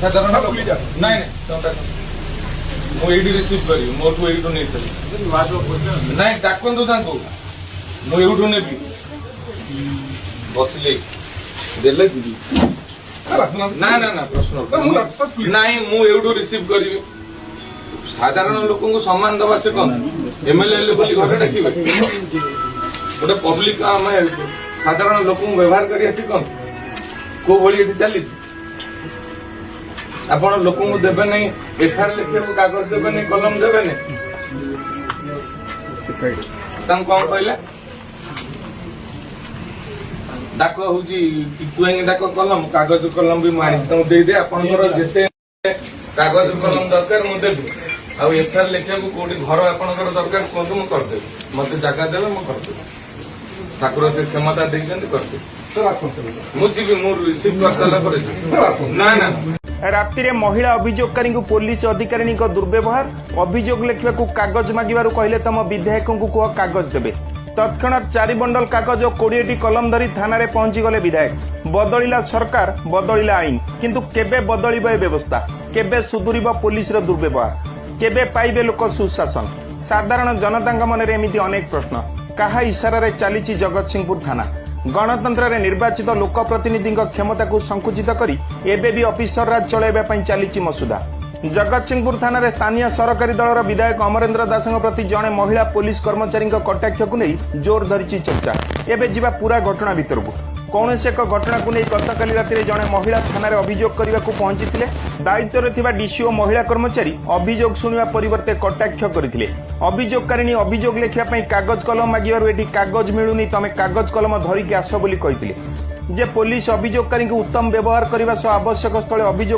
ସାଧାରଣ ଲୋକ ନାଇଁ ମୁଁ ଏଇଠି ରିସିଭ୍ କରିବି ମୋଠୁ ଏଇଠୁ ନେଇଥିଲି ନାଇଁ ଡାକନ୍ତୁ ତାଙ୍କୁ ମୁଁ ଏଇଠୁ ନେବି ବସିଲେ ଦେଲେ ଯିବି ନା ନା ନା ପ୍ରଶ୍ନ ନାଇଁ ମୁଁ ଏଇଠୁ ରିସିଭ୍ କରିବି ସାଧାରଣ ଲୋକଙ୍କୁ ସମ୍ମାନ ଦେବା ସେ କଣ ଏମଏଲଏ ହେଲେ ବୋଲି ଘରେ ଡାକିବେ ଗୋଟେ ପବ୍ଲିକ ଆମେ ସାଧାରଣ ଲୋକଙ୍କୁ ବ୍ୟବହାର କରି ଆସି କଣ କୋଉ ଭଳି ଏଠି ଚାଲିଛି ଆପଣ ଲୋକଙ୍କୁ ଦେବେ ନାହିଁ ଏଫଆଇଆର ଲେଖିବାକୁ କାଗଜ ଦେବେ ନାହିଁ କଲମ ଦେବେ ନାହିଁ ତାଙ୍କୁ କଣ କହିଲେ ଡାକ ହଉଛି ଟୁଆଙ୍ଗି ଡାକ କଲମ କାଗଜ କଲମ ବି ମୁଁ ଆଣିଛି ତାଙ୍କୁ ଦେଇଦେ ଆପଣଙ୍କର ଯେତେ କାଗଜ କଲମ ଦରକାର ମୁଁ ଦେବି ଆଉ ଏଫଆଇଆର ଲେଖିବାକୁ କୋଉଠି ଘର ଆପଣଙ୍କର ଦରକାର କୁହନ୍ତୁ ମୁଁ କରିଦେବି ମତେ ଜାଗା ଦେବେ ମୁଁ କରିଦେବି ଠାକୁର ସେ କ୍ଷମତା ଦେଇଛନ୍ତି କରିଦେବି ମୁଁ ଯିବି ମୁଁ ରିସିଭ୍ କରିସାରିଲା ପରେ ଯିବି ନା ନା ରାତିରେ ମହିଳା ଅଭିଯୋଗକାରୀଙ୍କୁ ପୋଲିସ ଅଧିକାରୀଙ୍କ ଦୁର୍ବ୍ୟବହାର ଅଭିଯୋଗ ଲେଖିବାକୁ କାଗଜ ମାଗିବାରୁ କହିଲେ ତମ ବିଧାୟକଙ୍କୁ କୁହ କାଗଜ ଦେବେ ତତ୍କ୍ଷଣାତ୍ 4 ବଣ୍ଡଲ କାଗଜ ଓ 20ଟି କଲମ ଧରି ଥାନାରେ ପହଞ୍ଚିଗଲେ ବିଧାୟକ ବଦଳିଲା ସରକାର ବଦଳିଲା ଆଇନ କିନ୍ତୁ କେବେ ବଦଳିବ ଏ ବ୍ୟବସ୍ଥା କେବେ ସୁଧୁରିବ ପୋଲିସର ଦୁର୍ବ୍ୟବହାର କେବେ ପାଇବେ ଲୋକ ସୁଶାସନ ସାଧାରଣ ଜନତାଙ୍କ ମନରେ ଏମିତି ଅନେକ ପ୍ରଶ୍ନ କାହା ଇଶାରାରେ ଚାଲିଛି ଜଗତସିଂହପୁର ଥାନା ଗଣତନ୍ତ୍ରରେ ନିର୍ବାଚିତ ଲୋକପ୍ରତିନିଧିଙ୍କ କ୍ଷମତାକୁ ସଂକୁଚିତ କରି ଏବେ ବି ଅଫିସର ରାଜ ଚଳାଇବା ପାଇଁ ଚାଲିଛି ମସୁଦା ଜଗତସିଂହପୁର ଥାନାରେ ସ୍ଥାନୀୟ ସରକାରୀ ଦଳର ବିଧାୟକ ଅମରେନ୍ଦ୍ର ଦାସଙ୍କ ପ୍ରତି ଜଣେ ମହିଳା ପୋଲିସ କର୍ମଚାରୀଙ୍କ କଟାକ୍ଷକୁ ନେଇ ଜୋର ଧରିଛି ଚର୍ଚ୍ଚା ଏବେ ଯିବା ପୁରା ଘଟଣା ଭିତରକୁ କୌଣସି ଏକ ଘଟଣାକୁ ନେଇ ଗତକାଲି ରାତିରେ ଜଣେ ମହିଳା ଥାନାରେ ଅଭିଯୋଗ କରିବାକୁ ପହଞ୍ଚିଥିଲେ ଦାୟିତ୍ୱରେ ଥିବା ଡିସିଓ ମହିଳା କର୍ମଚାରୀ ଅଭିଯୋଗ ଶୁଣିବା ପରିବର୍ତ୍ତେ କଟାକ୍ଷ କରିଥିଲେ ଅଭିଯୋଗକାରିଣୀ ଅଭିଯୋଗ ଲେଖିବା ପାଇଁ କାଗଜ କଲମ ମାଗିବାରୁ ଏଠି କାଗଜ ମିଳୁନି ତମେ କାଗଜ କଲମ ଧରିକି ଆସ ବୋଲି କହିଥିଲେ ଯେ ପୋଲିସ ଅଭିଯୋଗକାରୀଙ୍କୁ ଉତ୍ତମ ବ୍ୟବହାର କରିବା ସହ ଆବଶ୍ୟକ ସ୍ଥଳେ ଅଭିଯୋଗ